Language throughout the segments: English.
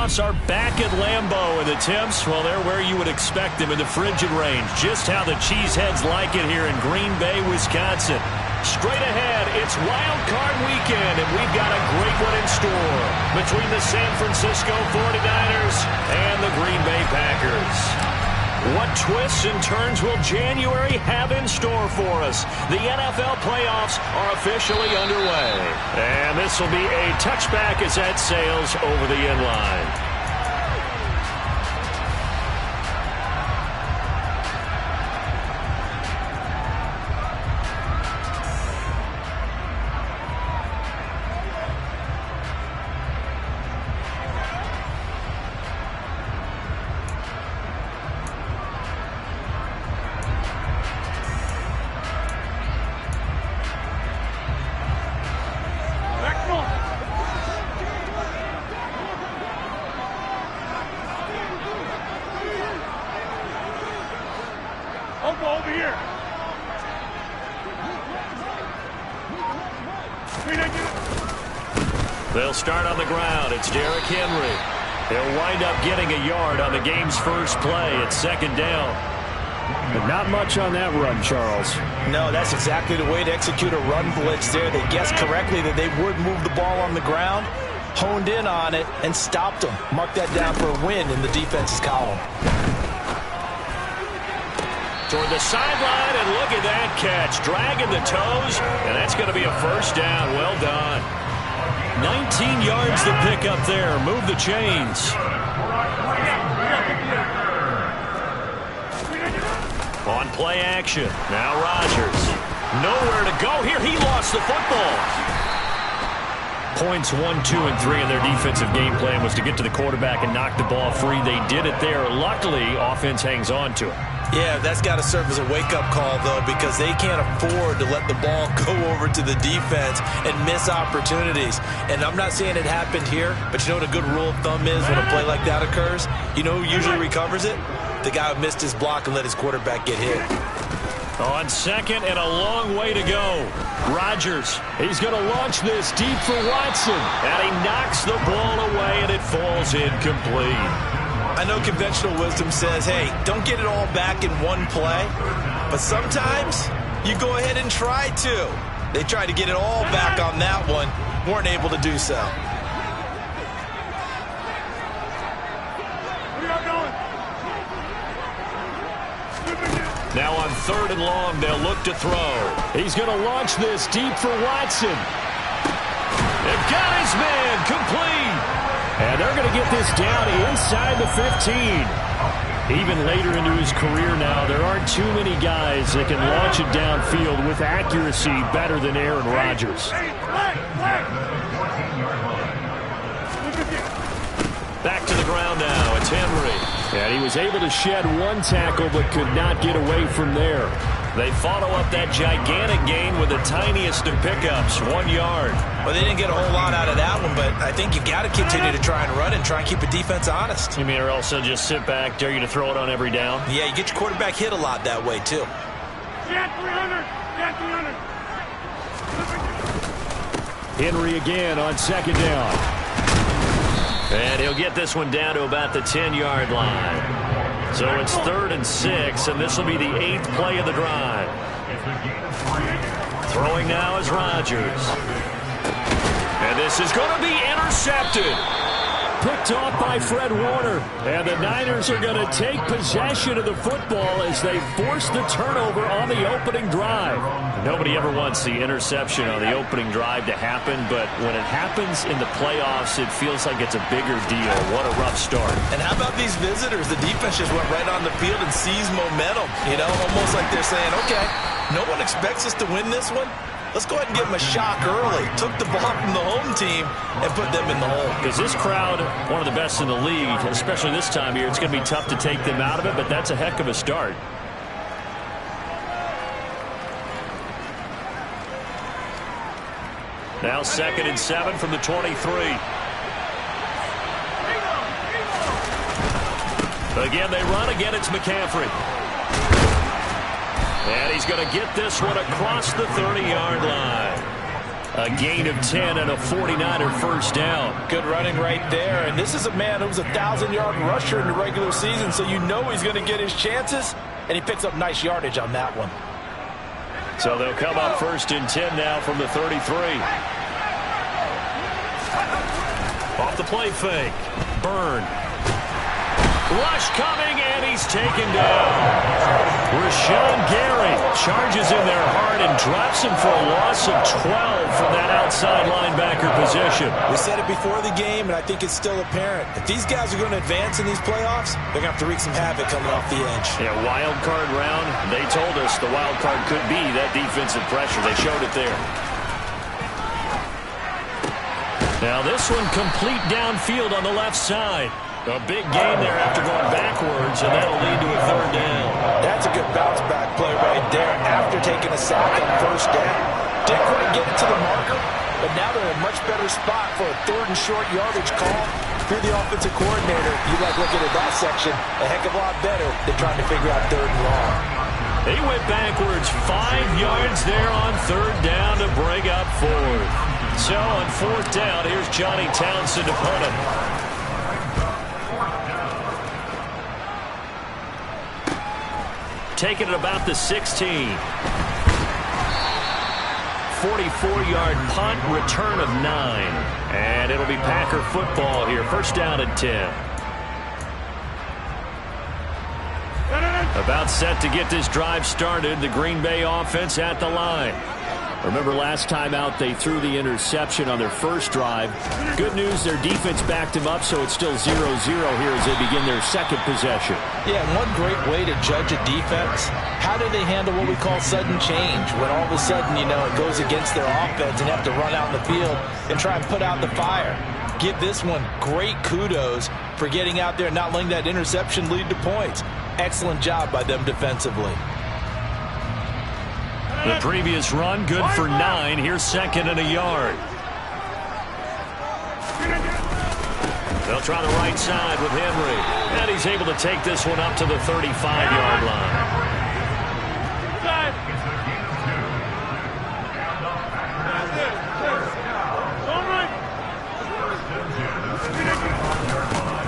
playoffs are back at Lambeau, and the temps, well, they're where you would expect them in the frigid range. Just how the Cheeseheads like it here in Green Bay, Wisconsin. Straight ahead, it's Wild Card Weekend, and we've got a great one in store between the San Francisco 49ers and the Green Bay Packers. What twists and turns will January have in store for us? The NFL playoffs are officially underway. And this will be a touchback as that sails over the end line. They'll start on the ground. It's Derrick Henry. They'll wind up getting a yard on the game's first play. It's second down. But not much on that run, Charles. No, that's exactly the way to execute a run blitz there. They guessed correctly that they would move the ball on the ground, honed in on it, and stopped them. Mark that down for a win in the defense's column. Toward the sideline, and look at that catch. Dragging the toes, and that's going to be a first down. Well done. 19 yards to pick up there. Move the chains. On play action. Now Rodgers. Nowhere to go here. He lost the football. Points 1, 2, and 3 in their defensive game plan was to get to the quarterback and knock the ball free. They did it there. Luckily, offense hangs on to it. Yeah, that's got to serve as a wake-up call, though, because they can't afford to let the ball go over to the defense and miss opportunities. And I'm not saying it happened here, but you know what a good rule of thumb is when a play like that occurs? You know who usually recovers it? The guy who missed his block and let his quarterback get hit. On second and a long way to go. Rodgers, he's going to launch this deep for Watson. And he knocks the ball away, and it falls incomplete. I know conventional wisdom says, hey, don't get it all back in one play. But sometimes you go ahead and try to. They tried to get it all back on that one. Weren't able to do so. Now on third and long, they'll look to throw. He's going to launch this deep for Watson. They've got his man complete. And they're going to get this down inside the 15. Even later into his career now, there aren't too many guys that can launch it downfield with accuracy better than Aaron Rodgers. Back to the ground now. It's Henry. And he was able to shed one tackle but could not get away from there. They follow up that gigantic gain with the tiniest of pickups, 1 yard. Well, they didn't get a whole lot out of that one, but I think you got to continue to try and run and try and keep the defense honest. You mean or else they'll just sit back, dare you to throw it on every down? Yeah, you get your quarterback hit a lot that way, too. Henry again on second down. And he'll get this one down to about the 10-yard line. So it's 3rd and 6, and this will be the 8th play of the drive. Throwing now is Rodgers. And this is going to be intercepted. Picked off by Fred Warner. And the Niners are going to take possession of the football as they force the turnover on the opening drive. Nobody ever wants the interception on the opening drive to happen, but when it happens in the playoffs, it feels like it's a bigger deal. What a rough start. And how about these visitors? The defense just went right on the field and seized momentum. You know, almost like they're saying, okay, no one expects us to win this one. Let's go ahead and give them a shock early. Took the ball from the home team and put them in the hole. Because this crowd, one of the best in the league, especially this time of year, it's going to be tough to take them out of it, but that's a heck of a start. Now 2nd and 7 from the 23. Again, they run. Again, it's McCaffrey. And he's going to get this one across the 30-yard line. A gain of 10 and a 49er first down. Good running right there. And this is a man who was a 1,000-yard rusher in the regular season, so you know he's going to get his chances. And he picks up nice yardage on that one. So they'll come up first and 10 now from the 33. Off the play fake. Byrne. Rush coming, and he's taken down. Rashawn Gary charges in there hard and drops him for a loss of 12 from that outside linebacker position. We said it before the game, and I think it's still apparent. If these guys are going to advance in these playoffs, they're going to have to wreak some havoc coming off the edge. Yeah, wild card round. They told us the wild card could be that defensive pressure. They showed it there. Now this one complete downfield on the left side. A big gain there after going backwards, and that'll lead to a third down. That's a good bounce-back play right there after taking a sack on first down. Didn't quite get it to the marker, but now they're in a much better spot for a third and short yardage call. If you're the offensive coordinator, you like looking at that section a heck of a lot better than trying to figure out third and long. He went backwards 5 yards there on third down to bring up fourth. So on fourth down, here's Johnny Townsend to punt him. Taking it about the 16. 44-yard punt, return of 9. And it'll be Packer football here. First down and 10. About set to get this drive started. The Green Bay offense at the line. Remember last time out they threw the interception on their first drive. Good news, their defense backed them up, so it's still 0-0 here as they begin their second possession. Yeah, and one great way to judge a defense, how do they handle what we call sudden change? When all of a sudden, you know, it goes against their offense and have to run out in the field and try and put out the fire. Give this one great kudos for getting out there and not letting that interception lead to points. Excellent job by them defensively. The previous run, good for 9. Here's second and a yard. They'll try the right side with Henry. And he's able to take this one up to the 35-yard line.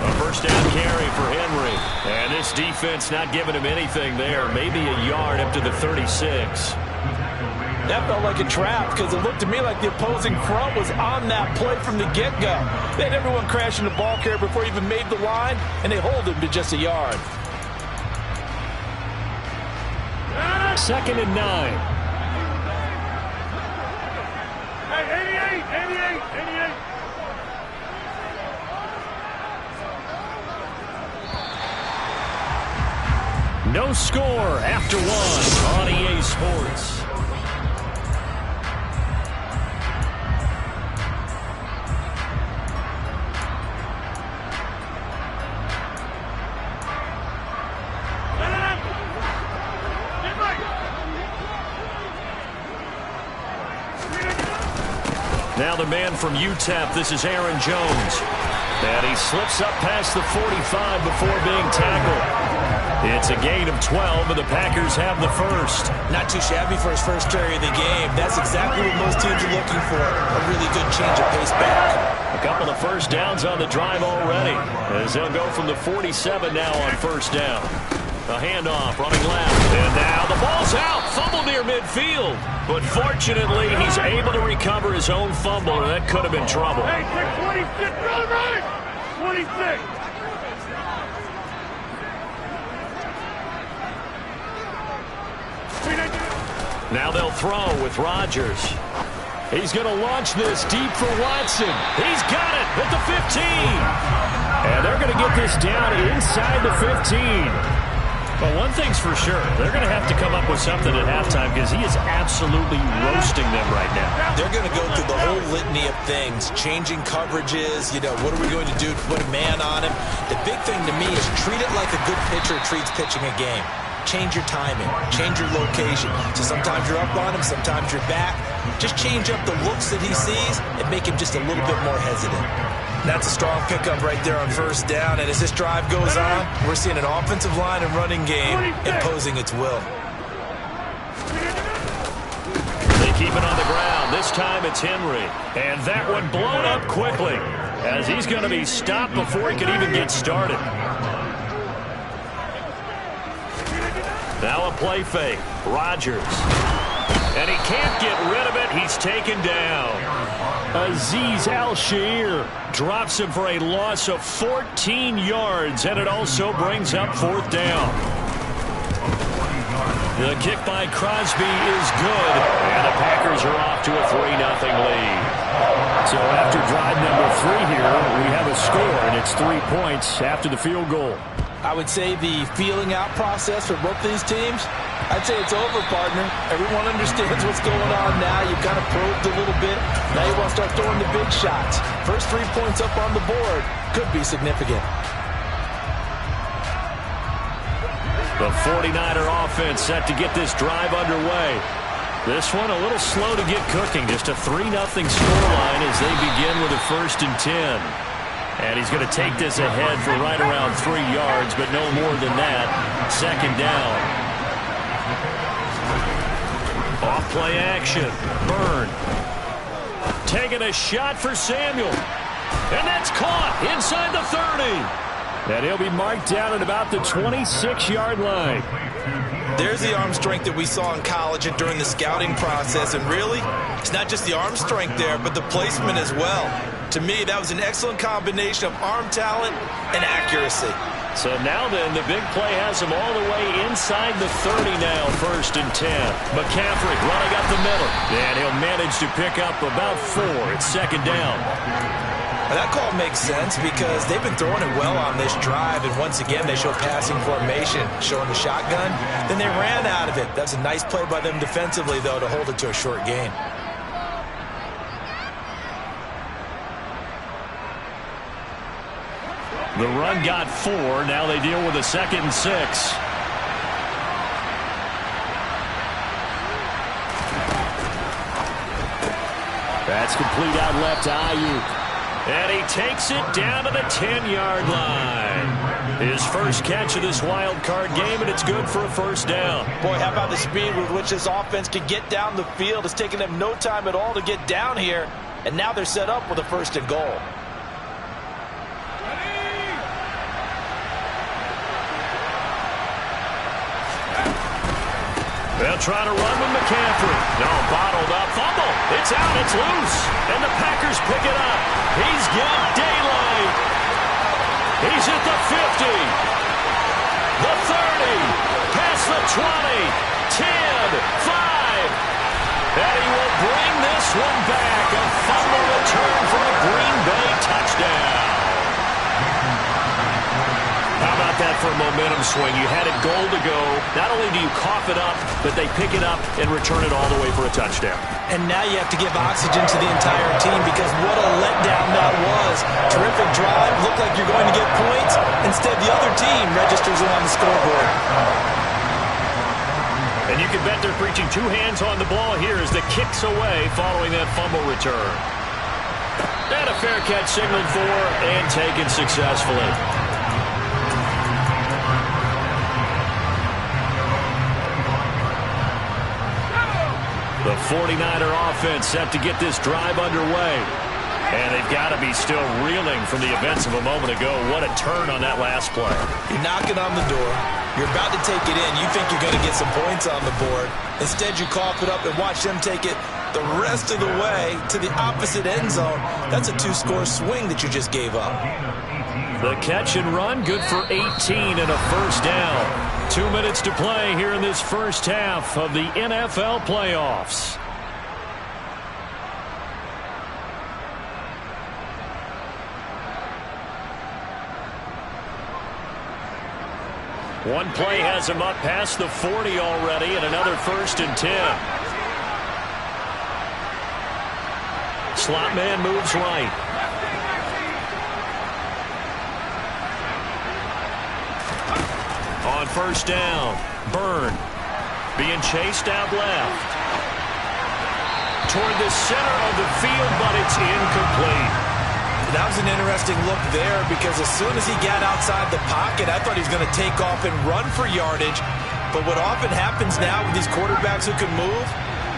A first down carry for Henry. And this defense not giving him anything there. Maybe a yard up to the 36. That felt like a trap because it looked to me like the opposing front was on that play from the get-go. They had everyone crashing the ball carrier before he even made the line, and they hold him to just a yard. Second and 9. Hey, 88. No score after one on EA Sports. Now the man from UTEP, this is Aaron Jones. And he slips up past the 45 before being tackled. It's a gain of 12, and the Packers have the first. Not too shabby for his first carry of the game. That's exactly what most teams are looking for. A really good change of pace back. A couple of first downs on the drive already, as they'll go from the 47 now on first down. A handoff, running left, and now the ball's out. Fumble near midfield. But fortunately, he's able to recover his own fumble, and that could have been trouble. Hey, 26, right! 26. Now they'll throw with Rodgers. He's going to launch this deep for Watson. He's got it at the 15. And they're going to get this down inside the 15. But one thing's for sure, they're going to have to come up with something at halftime because he is absolutely roasting them right now. They're going to go through the whole litany of things, changing coverages, you know, what are we going to do to put a man on him? The big thing to me is treat it like a good pitcher treats pitching a game. Change your timing, change your location. So sometimes you're up on him, sometimes you're back. Just change up the looks that he sees and make him just a little bit more hesitant. That's a strong pickup right there on first down. And as this drive goes on, we're seeing an offensive line and running game imposing its will. They keep it on the ground. This time it's Henry. And that one blown up quickly as he's going to be stopped before he could even get started. Now a play fake. Rodgers. And he can't get rid of it. He's taken down. Azeez Al-Shaair drops him for a loss of 14 yards, and it also brings up 4th down. The kick by Crosby is good, and the Packers are off to a 3-0 lead. So after drive number 3 here, we have a score, and it's 3 points after the field goal. I would say the feeling out process for both these teams, I'd say it's over, partner. Everyone understands what's going on now. You've kind of probed a little bit. Now you want to start throwing the big shots. First 3 points up on the board could be significant. The 49er offense set to get this drive underway. This one a little slow to get cooking. Just a 3-0 scoreline as they begin with a 1st and 10. And he's going to take this ahead for right around 3 yards, but no more than that. 2nd down. Off play action. Byrne. Taking a shot for Samuel. And that's caught inside the 30. And he'll be marked down at about the 26-yard line. There's the arm strength that we saw in college and during the scouting process. And really, it's not just the arm strength there, but the placement as well. To me, that was an excellent combination of arm talent and accuracy. So now then, the big play has him all the way inside the 30 now, 1st and 10. McCaffrey running up the middle. And he'll manage to pick up about 4. It's 2nd down. Now that call makes sense because they've been throwing it well on this drive, and once again they show passing formation, showing the shotgun. Then they ran out of it. That's a nice play by them defensively, though, to hold it to a short gain. The run got 4. Now they deal with a 2nd and 6. That's complete out left to Ayuk. And he takes it down to the 10-yard line. His first catch of this wild card game, and it's good for a 1st down. Boy, how about the speed with which this offense could get down the field? It's taken them no time at all to get down here, and now they're set up with a 1st and goal. They'll try to run with McCaffrey. No, bottled up. Fumble. It's out. It's loose. And the Packers pick it up. He's got daylight. He's at the 50. The 30. Past the 20. 10. 5. And he will bring this one back. A fumble return for a Green Bay touchdown. How about that for a momentum swing? You had it goal to go. Not only do you cough it up, but they pick it up and return it all the way for a touchdown. And now you have to give oxygen to the entire team because what a letdown that was. Terrific drive. Looked like you're going to get points. Instead, the other team registers it on the scoreboard. And you can bet they're preaching 2 hands on the ball here as the kick's away following that fumble return. And a fair catch signaled for and taken successfully. The 49er offense set to get this drive underway. And they've got to be still reeling from the events of a moment ago. What a turn on that last play. You're knocking on the door. You're about to take it in. You think you're going to get some points on the board. Instead, you cough it up and watch them take it the rest of the way to the opposite end zone. That's a 2-score swing that you just gave up. The catch and run, good for 18 and a 1st down. 2 minutes to play here in this first half of the NFL playoffs. One play has him up past the 40 already, and another 1st and 10. Slot man moves right. On 1st down, Byrne being chased out left. Toward the center of the field, but it's incomplete. That was an interesting look there because as soon as he got outside the pocket, I thought he was going to take off and run for yardage. But what often happens now with these quarterbacks who can move,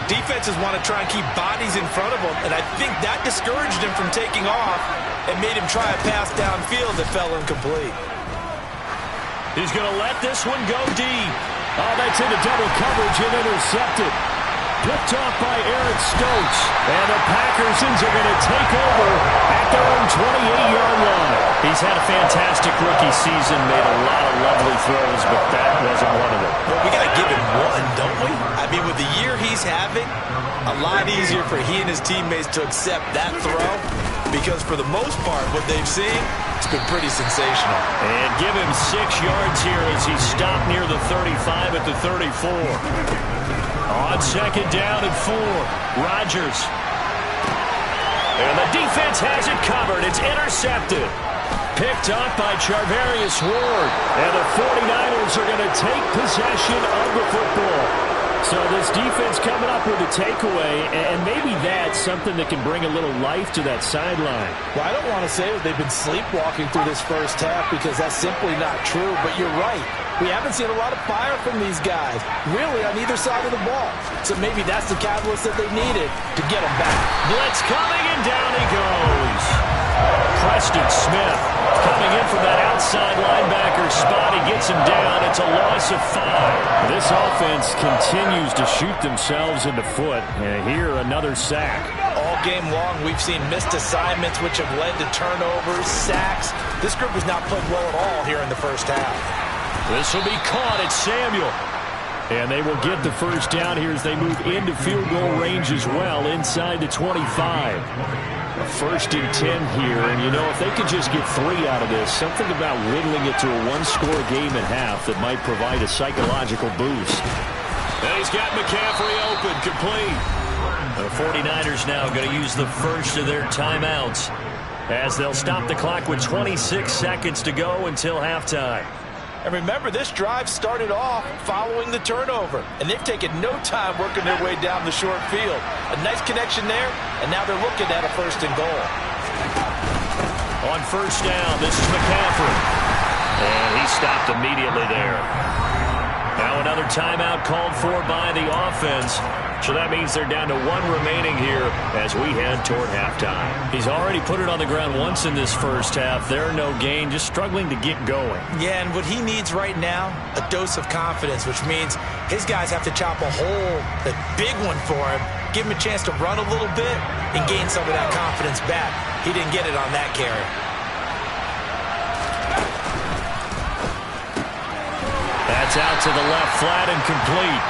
defenses want to try and keep bodies in front of them, and I think that discouraged him from taking off and made him try a pass downfield that fell incomplete. He's going to let this one go deep. Oh, that's into double coverage and intercepted. Picked off by Aaron Stokes. And the Packers are going to take over at their own 28-yard line. He's had a fantastic rookie season, made a lot of lovely throws, but that wasn't one of them. Well, we got to give him one, don't we? I mean, with the year he's having, a lot easier for he and his teammates to accept that throw, because for the most part, what they've seen, it's been pretty sensational. And give him 6 yards here as he stopped near the 35 at the 34. On second down and 4, Rodgers. And the defense has it covered. It's intercepted. Picked up by Charvarius Ward. And the 49ers are going to take possession of the football. So this defense coming up with a takeaway, and maybe that's something that can bring a little life to that sideline. Well, I don't want to say that they've been sleepwalking through this first half, because that's simply not true, but you're right. We haven't seen a lot of fire from these guys, really, on either side of the ball. So maybe that's the catalyst that they needed to get them back. Blitz coming, and down he goes. Preston Smith coming in from that outside linebacker spot. He gets him down. It's a loss of 5. This offense continues to shoot themselves in the foot. And here, another sack. All game long, we've seen missed assignments, which have led to turnovers, sacks. This group has not played well at all here in the first half. This will be caught at Samuel. And they will get the first down here as they move into field goal range as well, inside the 25. A 1st and 10 here, and you know, if they could just get 3 out of this, something about whittling it to a 1-score game at half that might provide a psychological boost. And he's got McCaffrey open, complete. The 49ers now going to use the first of their timeouts as they'll stop the clock with 26 seconds to go until halftime. And remember, this drive started off following the turnover, and they've taken no time working their way down the short field. A nice connection there, and now they're looking at a 1st and goal. On first down, this is McCaffrey. And he stopped immediately there. Now another timeout called for by the offense. So that means they're down to 1 remaining here as we head toward halftime. He's already put it on the ground once in this first half. They're no gain, just struggling to get going. Yeah, and what he needs right now, a dose of confidence, which means his guys have to chop a hole, a big one for him, give him a chance to run a little bit and gain some of that confidence back. He didn't get it on that carry. That's out to the left, flat and complete.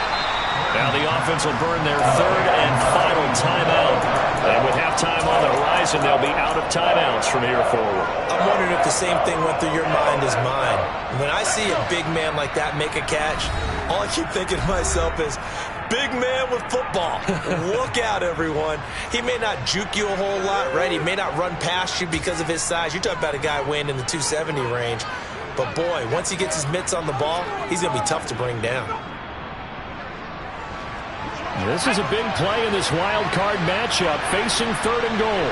Now the offense will burn their 3rd and final timeout. And with halftime on the horizon, they'll be out of timeouts from here forward. I'm wondering if the same thing went through your mind as mine. When I see a big man like that make a catch, all I keep thinking to myself is, big man with football. Look out, everyone. He may not juke you a whole lot, right? He may not run past you because of his size. You're talking about a guy weighing in the 270 range. But, boy, once he gets his mitts on the ball, he's going to be tough to bring down. This is a big play in this wild card matchup, facing 3rd and goal.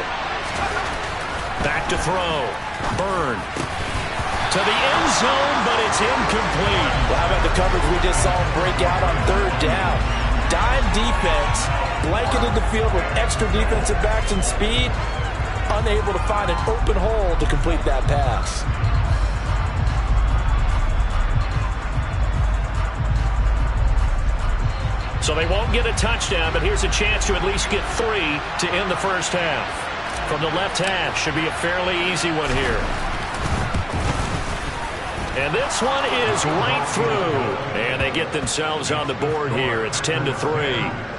Back to throw. Byrne. To the end zone, but it's incomplete. Well, how about the coverage we just saw him break out on 3rd down? Dime defense, blanketed the field with extra defensive backs and speed, unable to find an open hole to complete that pass. So they won't get a touchdown, but here's a chance to at least get 3 to end the first half. From the left hash, should be a fairly easy one here. And this one is right through. And they get themselves on the board here. It's 10-3.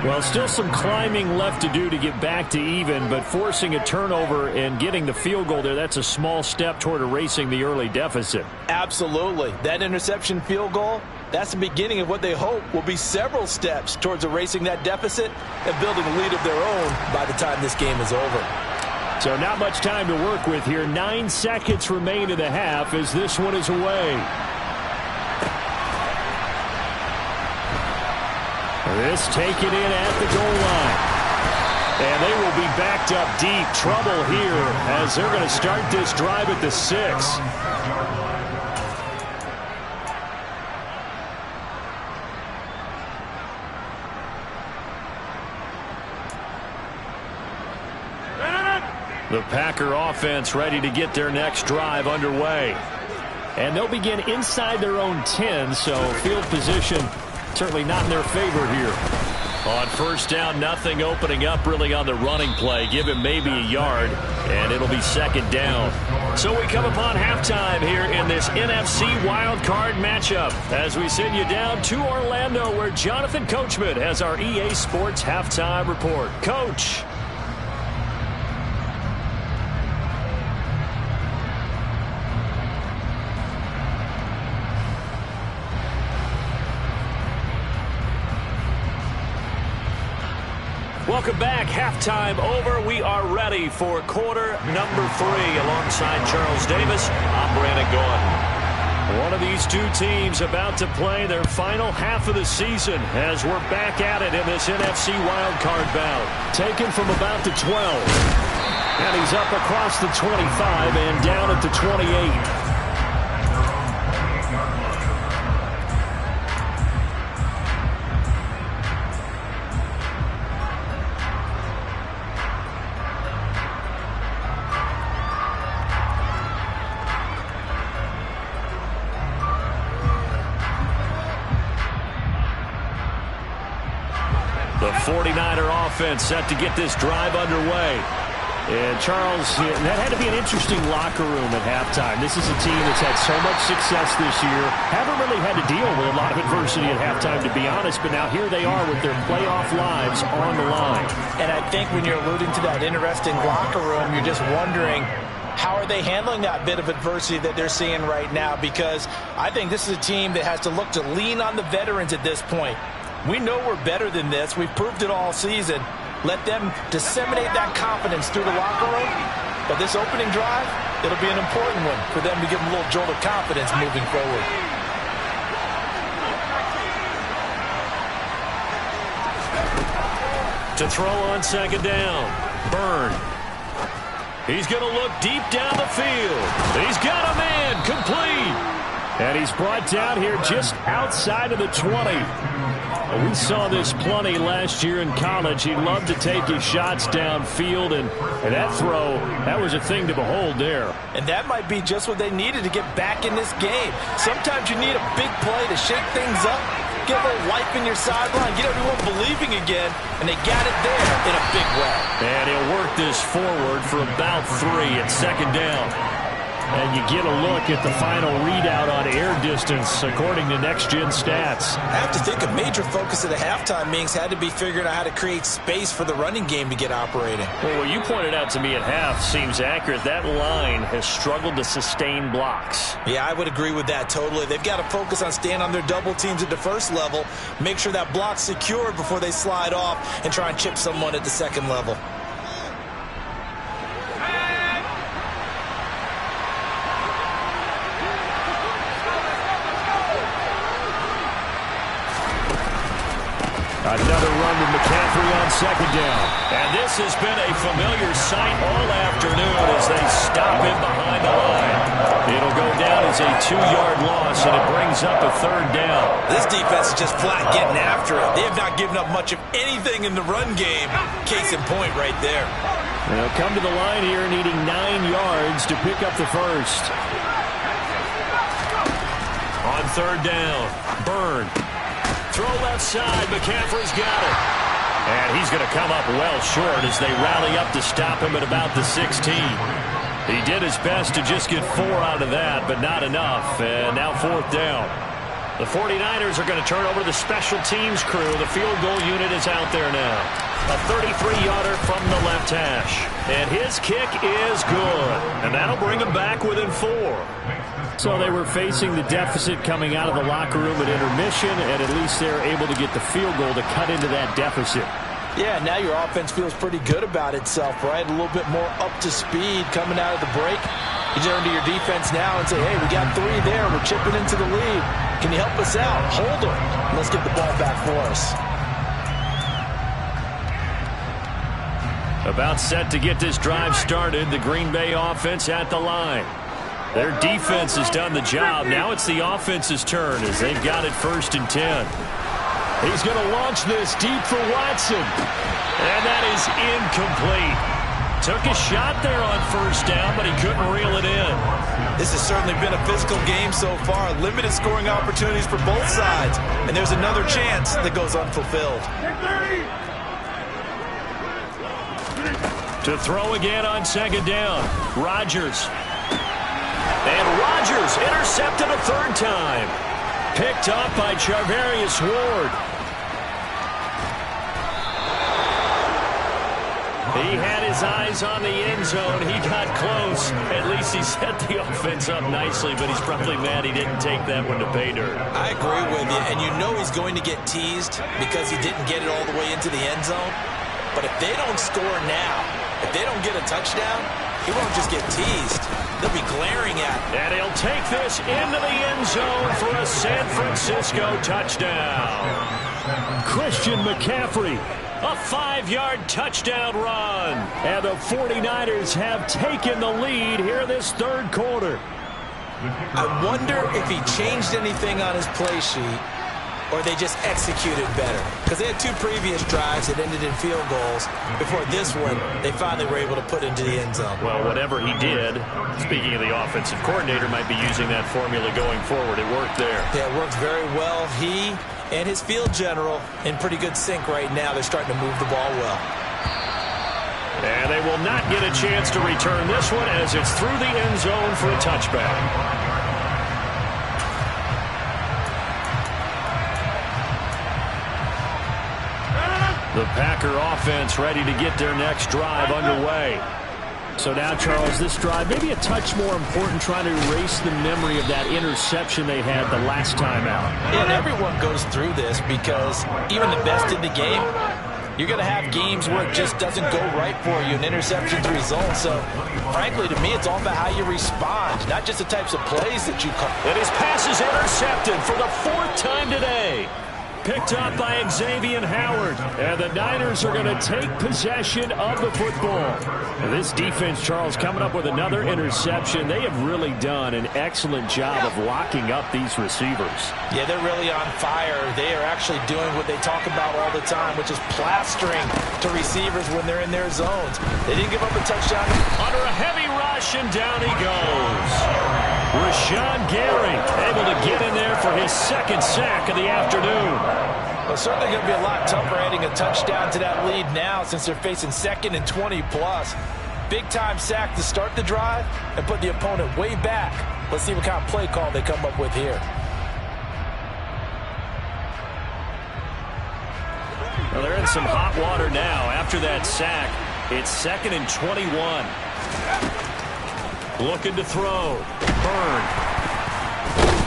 Well, still some climbing left to do to get back to even, but forcing a turnover and getting the field goal there, that's a small step toward erasing the early deficit. Absolutely. That interception field goal, that's the beginning of what they hope will be several steps towards erasing that deficit and building a lead of their own by the time this game is over. So not much time to work with here. 9 seconds remain in the half as this one is away. This taken in at the goal line. And they will be backed up deep. Trouble here as they're going to start this drive at the 6. The Packer offense ready to get their next drive underway. And they'll begin inside their own 10, so field position certainly not in their favor here. On first down, nothing opening up really on the running play. Give him maybe a yard, and it'll be second down. So we come upon halftime here in this NFC wildcard matchup as we send you down to Orlando where Jonathan Coachman has our EA Sports halftime report. Coach. Welcome back. Halftime over. We are ready for quarter number 3 alongside Charles Davis. I'm Brandon Gaudin. One of these two teams about to play their final half of the season as we're back at it in this NFC wildcard bout. Taken from about the 12. And he's up across the 25 and down at the 28. The 49er offense set to get this drive underway. And Charles, that had to be an interesting locker room at halftime. This is a team that's had so much success this year. Haven't really had to deal with a lot of adversity at halftime, to be honest. But now here they are with their playoff lives on the line. And I think when you're alluding to that interesting locker room, you're just wondering, how are they handling that bit of adversity that they're seeing right now? Because I think this is a team that has to look to lean on the veterans at this point. We know we're better than this. We've proved it all season. Let them disseminate that confidence through the locker room. But this opening drive, it'll be an important one for them to give them a little jolt of confidence moving forward. To throw on second down, Byrne. He's going to look deep down the field. He's got a man, complete. And he's brought down here just outside of the 20. We saw this plenty last year in college. He loved to take his shots downfield, and that throw, that was a thing to behold there. And that might be just what they needed to get back in this game. Sometimes you need a big play to shake things up, get a little life in your sideline, get everyone believing again, and they got it there in a big way. And he'll work this forward for about 3 at second down. And you get a look at the final readout on air distance, according to Next Gen Stats. I have to think a major focus of the halftime meetings had to be figuring out how to create space for the running game to get operating. Well, what you pointed out to me at half seems accurate. That line has struggled to sustain blocks. Yeah, I would agree with that totally. They've got to focus on staying on their double teams at the first level, make sure that block's secured before they slide off and try and chip someone at the second level. Another run with McCaffrey on second down. And this has been a familiar sight all afternoon as they stop him behind the line. It'll go down as a 2-yard loss, and it brings up a third down. This defense is just flat getting after it. They have not given up much of anything in the run game. Case in point right there. They'll come to the line here needing 9 yards to pick up the first. On third down, Byrne. Throw left side, McCaffrey's got it. And he's going to come up well short as they rally up to stop him at about the 16. He did his best to just get 4 out of that, but not enough. And now fourth down. The 49ers are going to turn over to the special teams crew. The field goal unit is out there now. A 33-yarder from the left hash. And his kick is good. And that'll bring him back within 4. So they were facing the deficit coming out of the locker room at intermission, and at least they're able to get the field goal to cut into that deficit. Yeah, now your offense feels pretty good about itself, right? A little bit more up to speed coming out of the break. You turn to your defense now and say, hey, we got 3 there. We're chipping into the lead. Can you help us out? Hold them. Let's get the ball back for us. About set to get this drive started. The Green Bay offense at the line. Their defense has done the job. Now it's the offense's turn as they've got it 1st and 10. He's going to launch this deep for Watson. And that is incomplete. Took a shot there on first down, but he couldn't reel it in. This has certainly been a physical game so far. Limited scoring opportunities for both sides. And there's another chance that goes unfulfilled. To throw again on second down. Rodgers. And Rodgers intercepted a third time. Picked up by Charvarius Ward. He had his eyes on the end zone. He got close. At least he set the offense up nicely, but he's probably mad he didn't take that one to pay dirt. I agree with you, and you know he's going to get teased because he didn't get it all the way into the end zone. But if they don't score now, if they don't get a touchdown, he won't just get teased. They'll be glaring at him. And he'll take this into the end zone for a San Francisco touchdown. Christian McCaffrey. A 5-yard touchdown run. And the 49ers have taken the lead here this third quarter. I wonder if he changed anything on his play sheet or they just executed better. Because they had 2 previous drives that ended in field goals. Before this one, they finally were able to put into the end zone. Well, whatever he did, speaking of the offensive coordinator, might be using that formula going forward. It worked there. Yeah, it worked very well. He and his field general in pretty good sync right now. They're starting to move the ball well. And they will not get a chance to return this one as it's through the end zone for a touchback. The Packer offense ready to get their next drive underway. So now, Charles, this drive maybe a touch more important, trying to erase the memory of that interception they had the last time out. And everyone goes through this because even the best in the game, you're going to have games where it just doesn't go right for you, and interceptions result. So, frankly, to me, it's all about how you respond, not just the types of plays that you call. And his pass is intercepted for the 4th time today. Picked up by Xavier Howard. And the Niners are going to take possession of the football. And this defense, Charles, coming up with another interception. They have really done an excellent job of locking up these receivers. Yeah, they're really on fire. They are actually doing what they talk about all the time, which is plastering to receivers when they're in their zones. They didn't give up a touchdown. Under a heavy rush, and down he goes. Rashawn Gary able to get in there for his 2nd sack of the afternoon. Well, certainly going to be a lot tougher adding a touchdown to that lead now since they're facing 2nd and 20+. Big-time sack to start the drive and put the opponent way back. Let's see what kind of play call they come up with here. Well, they're in some hot water now. After that sack, it's 2nd and 21. Looking to throw. Byrne.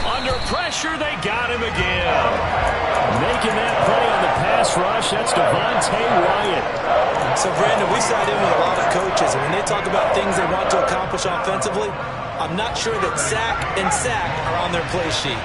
Under pressure, they got him again. Making that play on the pass rush, that's Devontae Wyatt. So, Brandon, we sat in with a lot of coaches, and when they talk about things they want to accomplish offensively, I'm not sure that sack and sack are on their play sheet.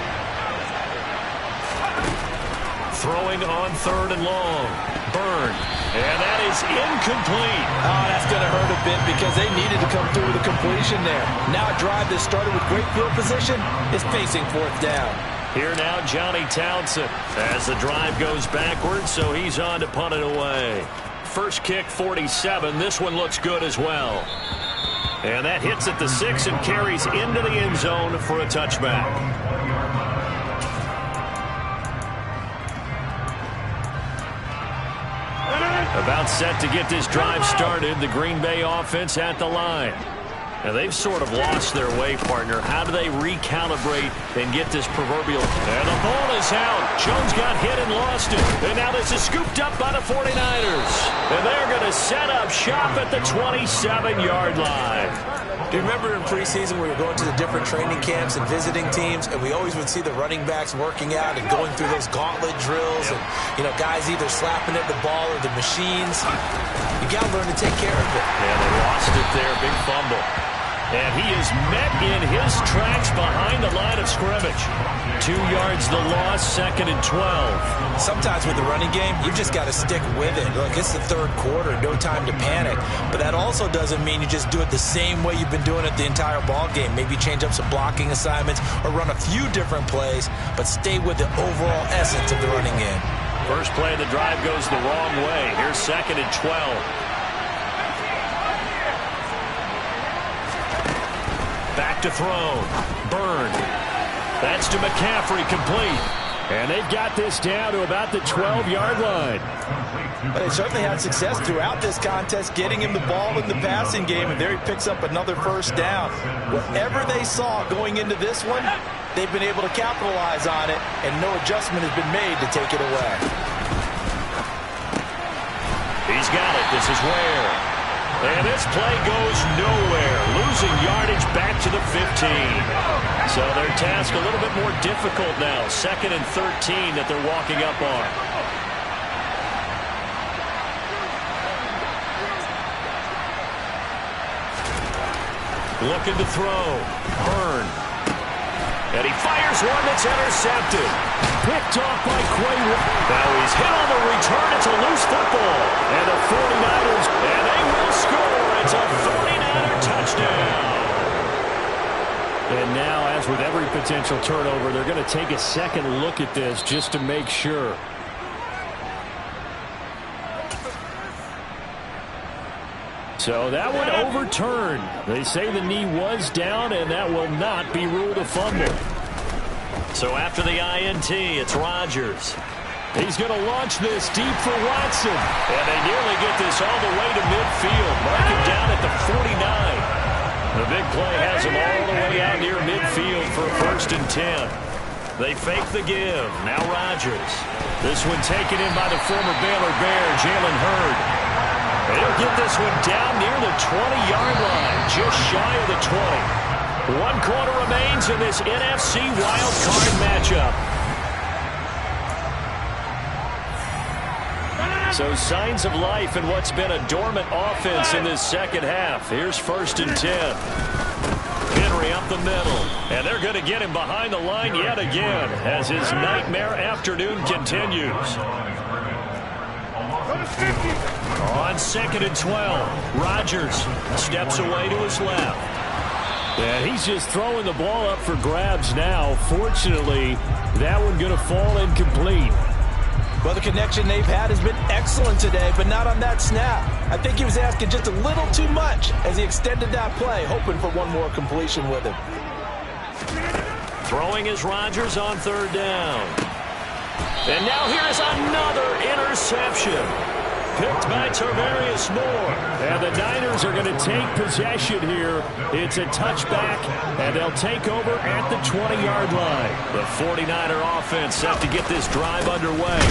Throwing on 3rd and long. Byrne. And that is incomplete. Oh, that's going to hurt a bit because they needed to come through with a completion there. Now a drive that started with great field position is facing 4th down. Here now, Johnny Townsend, as the drive goes backwards, so he's on to punt it away. First kick, 47. This one looks good as well. And that hits at the 6 and carries into the end zone for a touchback. About set to get this drive started. The Green Bay offense at the line. Now, they've sort of lost their way, partner. How do they recalibrate and get this proverbial... And the ball is out. Jones got hit and lost it. And now this is scooped up by the 49ers. And they're going to set up shop at the 27-yard line. Do you remember in preseason we were going to the different training camps and visiting teams, and we always would see the running backs working out and going through those gauntlet drills, and, you know, guys either slapping at the ball or the machines. You got to learn to take care of it. Yeah, they lost it there. Big fumble. And he is met in his tracks behind the line of scrimmage. 2 yards the loss, 2nd and 12. Sometimes with the running game, you just got to stick with it. Look, it's the 3rd quarter, no time to panic. But that also doesn't mean you just do it the same way you've been doing it the entire ball game. Maybe change up some blocking assignments or run a few different plays, but stay with the overall essence of the running game. First play of the drive goes the wrong way. Here's 2nd and 12. to throw. Byrne. That's to McCaffrey, complete. And they've got this down to about the 12-yard line. But they certainly had success throughout this contest getting him the ball in the passing game, and there he picks up another first down. Whatever they saw going into this one, they've been able to capitalize on it, and no adjustment has been made to take it away. He's got it. This is Ware. And this play goes nowhere, losing yardage back to the 15. So their task a little bit more difficult now. 2nd and 13 that they're walking up on. Looking to throw. Byrne. And he fires one that's intercepted. Picked off by Quay. Now he's hit on the return. It's a loose football. And the 49ers, and they will score. It's a 49er touchdown. And now, as with every potential turnover, they're going to take a second look at this just to make sure. So that one overturned. They say the knee was down, and that will not be ruled a fumble. So after the INT, it's Rodgers. He's going to launch this deep for Watson. And they nearly get this all the way to midfield. Mark him down at the 49. The big play has him all the way out near midfield for a 1st and 10. They fake the give. Now Rodgers. This one taken in by the former Baylor Bear, Jalen Hurd. They'll get this one down near the 20-yard line, just shy of the 20. 1 quarter remains in this NFC wild card matchup. So signs of life in what's been a dormant offense in this second half. Here's 1st and 10. Henry up the middle. And they're going to get him behind the line yet again as his nightmare afternoon continues. On 2nd and 12, Rodgers steps away to his left. And he's just throwing the ball up for grabs now. Fortunately, that one going to fall incomplete. Well, the connection they've had has been excellent today, but not on that snap. I think he was asking just a little too much as he extended that play, hoping for one more completion with him. Throwing is Rodgers on 3rd down. And now here's another interception. Picked by Tarvarius Moore. And the Niners are going to take possession here. It's a touchback, and they'll take over at the 20-yard line. The 49er offense set to get this drive underway.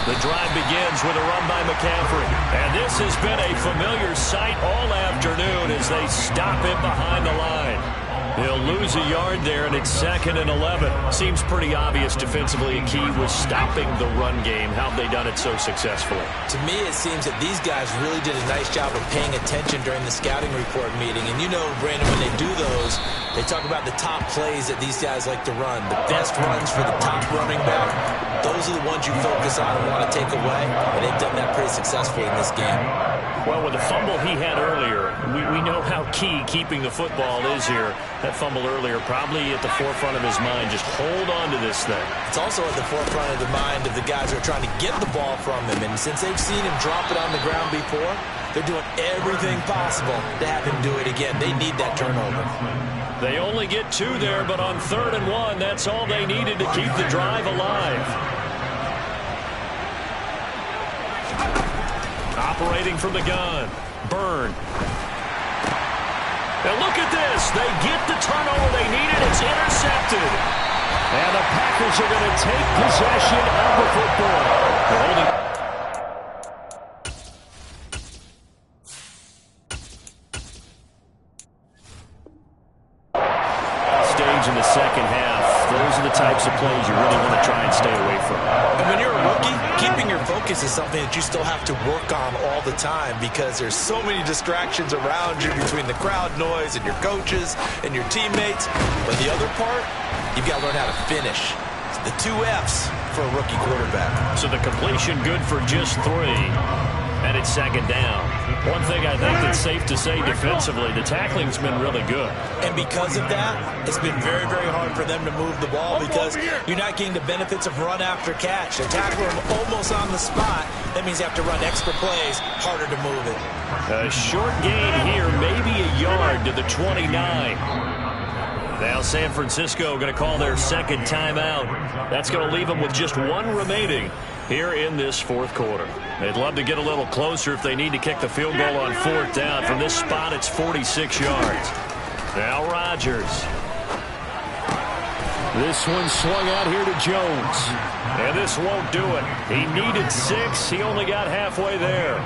The drive begins with a run by McCaffrey. And this has been a familiar sight all afternoon as they stop him behind the line. He'll lose a yard there, and it's 2nd and 11. Seems pretty obvious defensively a key was stopping the run game. How have they done it so successfully? To me, it seems that these guys really did a nice job of paying attention during the scouting report meeting. And you know, Brandon, when they do those, they talk about the top plays that these guys like to run. The best runs for the top running back. Those are the ones you focus on and want to take away. And they've done that pretty successfully in this game. Well, with the fumble he had earlier, we know how key keeping the football is here. That fumble earlier probably at the forefront of his mind. Just hold on to this thing. It's also at the forefront of the mind of the guys who are trying to get the ball from him. And since they've seen him drop it on the ground before, they're doing everything possible to have him do it again. They need that turnover. They only get 2 there, but on 3rd and 1, that's all they needed to keep the drive alive. Operating from the gun, Byrne. And look at this. They get the turnover they needed. It's intercepted. And the Packers are going to take possession of the football. Stage in the second half. Those are the types of plays you really want to try and stay away from. And when you're a rookie, keeping your focus is something that you still have to work on all the time because there's so many distractions around you between the crowd noise and your coaches and your teammates. But the other part, you've got to learn how to finish. It's the 2 F's for a rookie quarterback. So the completion good for just 3. And it's 2nd down. One thing I think that's safe to say defensively, the tackling's been really good. And because of that, it's been very, very hard for them to move the ball because you're not getting the benefits of run after catch. They tackle them almost on the spot. That means you have to run extra plays, harder to move it. A short gain here, maybe a yard to the 29. Now San Francisco going to call their second timeout. That's going to leave them with just one remaining here in this fourth quarter. They'd love to get a little closer if they need to kick the field goal on fourth down. From this spot, it's 46 yards. Now Rodgers. This one swung out here to Jones. And this won't do it. He needed 6. He only got halfway there.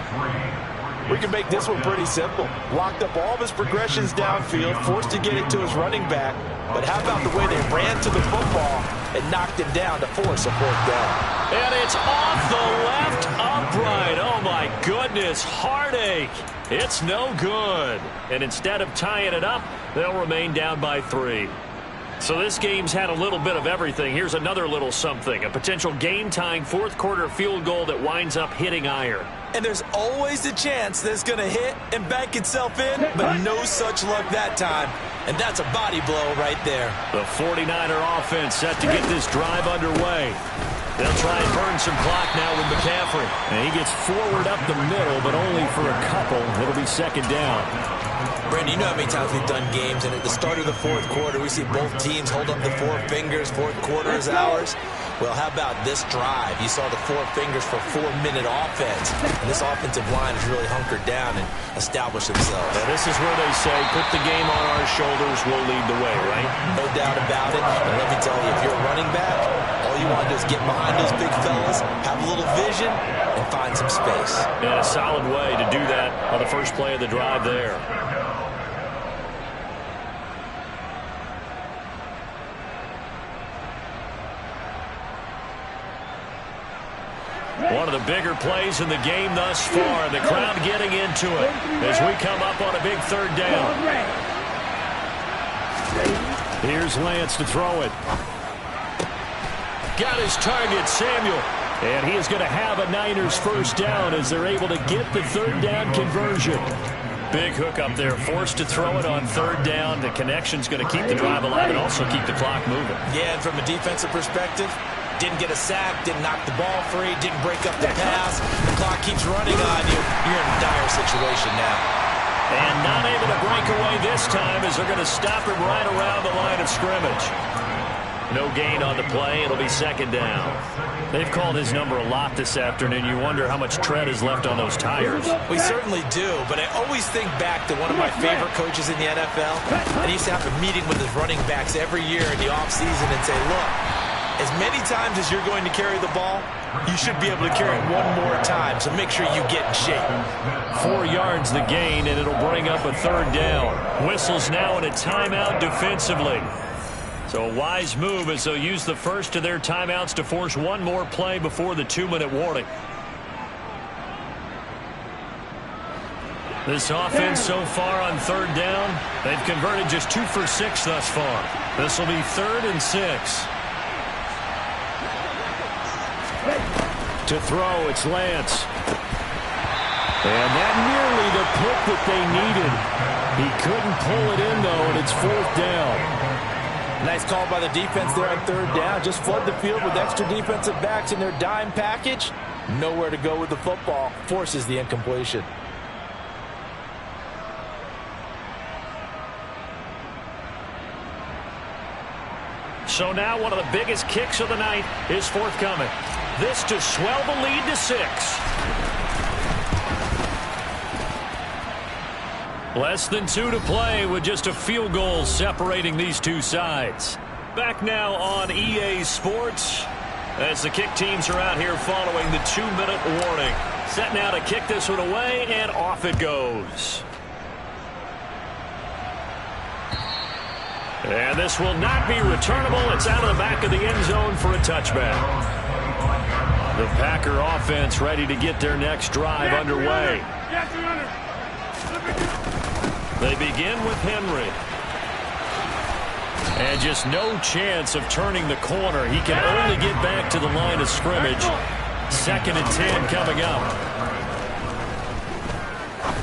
We can make this one pretty simple. Locked up all of his progressions downfield, forced to get it to his running back. But how about the way they ran to the football and knocked him down to force a fourth down? And it's off the left upright. Oh, my goodness. Heartache. It's no good. And instead of tying it up, they'll remain down by 3. So this game's had a little bit of everything. Here's another little something. A potential game-tying fourth-quarter field goal that winds up hitting iron. And there's always a chance that it's going to hit and bank itself in, but no such luck that time. And that's a body blow right there. The 49er offense set to get this drive underway. They'll try and burn some clock now with McCaffrey. And he gets forward up the middle, but only for a couple. It'll be second down. Brandon, you know how many times we've done games, and at the start of the fourth quarter, we see both teams hold up the 4 fingers. Fourth quarter is ours. Well, how about this drive? You saw the 4 fingers for 4-minute offense. And this offensive line has really hunkered down and established themselves. Now, this is where they say, put the game on our shoulders, we'll lead the way, right? No doubt about it. And let me tell you, if you're a running back, all you want to do is get behind those big fellas, have a little vision, and find some space. And a solid way to do that on the first play of the drive there. One of the bigger plays in the game thus far. The crowd getting into it as we come up on a big third down. Here's Lance to throw it. Got his target, Samuel. And he is going to have a Niners first down as they're able to get the third down conversion. Big hook up there. Forced to throw it on third down. The connection's going to keep the drive alive and also keep the clock moving. Yeah, and from a defensive perspective, didn't get a sack, didn't knock the ball free, didn't break up the pass. The clock keeps running on you. You're in a dire situation now. And not able to break away this time as they're going to stop him right around the line of scrimmage. No gain on the play. It'll be second down. They've called his number a lot this afternoon. You wonder how much tread is left on those tires. We certainly do, but I always think back to one of my favorite coaches in the NFL. And he used to have a meeting with his running backs every year in the offseason and say, look, as many times as you're going to carry the ball, you should be able to carry it one more time, so make sure you get in shape. 4 yards the gain, and it'll bring up a third down. Whistles now in a timeout defensively. So a wise move as they'll use the first of their timeouts to force one more play before the 2-minute warning. This offense so far on third down, they've converted just 2 for 6 thus far. This will be 3rd and 6. To throw, it's Lance. And that nearly the pick that they needed. He couldn't pull it in, though, and it's 4th down. Nice call by the defense there on third down. Just flood the field with extra defensive backs in their dime package. Nowhere to go with the football. Forces the incompletion. So now one of the biggest kicks of the night is forthcoming. This to swell the lead to 6. Less than 2 to play with just a field goal separating these two sides. Back now on EA Sports as the kick teams are out here following the 2-minute warning. Set now to kick this one away, and off it goes. And this will not be returnable. It's out of the back of the end zone for a touchback. The Packer offense ready to get their next drive underway. They begin with Henry. And just no chance of turning the corner. He can only get back to the line of scrimmage. 2nd and 10 coming up.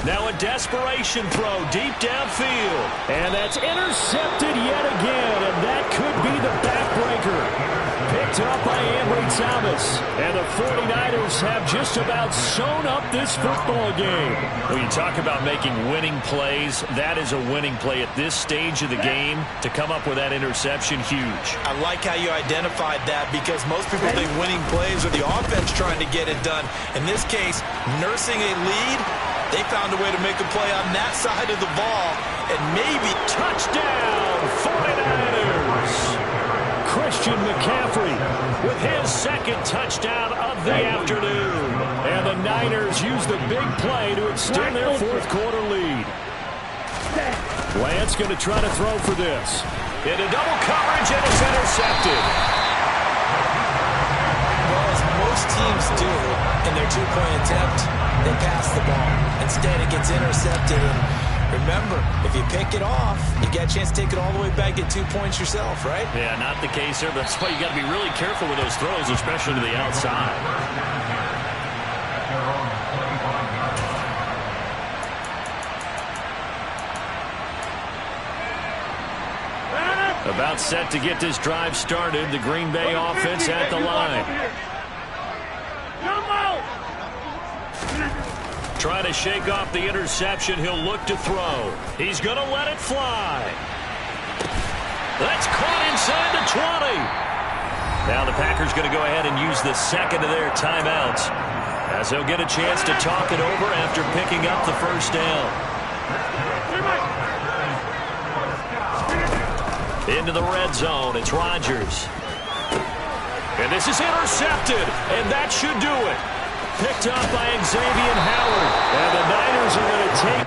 Now a desperation throw deep downfield. And that's intercepted yet again, and that could be the backbreaker. Picked up by Ambry Thomas. And the 49ers have just about sewn up this football game. When you talk about making winning plays, that is a winning play at this stage of the game. To come up with that interception, huge. I like how you identified that, because most people think winning plays are the offense trying to get it done. In this case, nursing a lead, they found a way to make a play on that side of the ball. And maybe touchdown 49ers. Christian McCaffrey with his second touchdown of the afternoon. And the Niners use the big play to extend their fourth quarter lead. Lance going to try to throw for this. Into double coverage, and it's intercepted. Well, as most teams do in their two-point attempt, they pass the ball. Instead, it gets intercepted. And remember, if you pick it off, you get a chance to take it all the way back, get 2 points yourself, right? Yeah, not the case there, but that's why you got to be really careful with those throws, especially to the outside. About set to get this drive started. The Green Bay offense at the line. Trying to shake off the interception. He'll look to throw. He's going to let it fly. That's caught inside the 20. Now the Packers going to go ahead and use the second of their timeouts, as they'll get a chance to talk it over after picking up the first down. Into the red zone, it's Rodgers. And this is intercepted, and that should do it. Picked up by Xavier Howard. And the Niners are going to take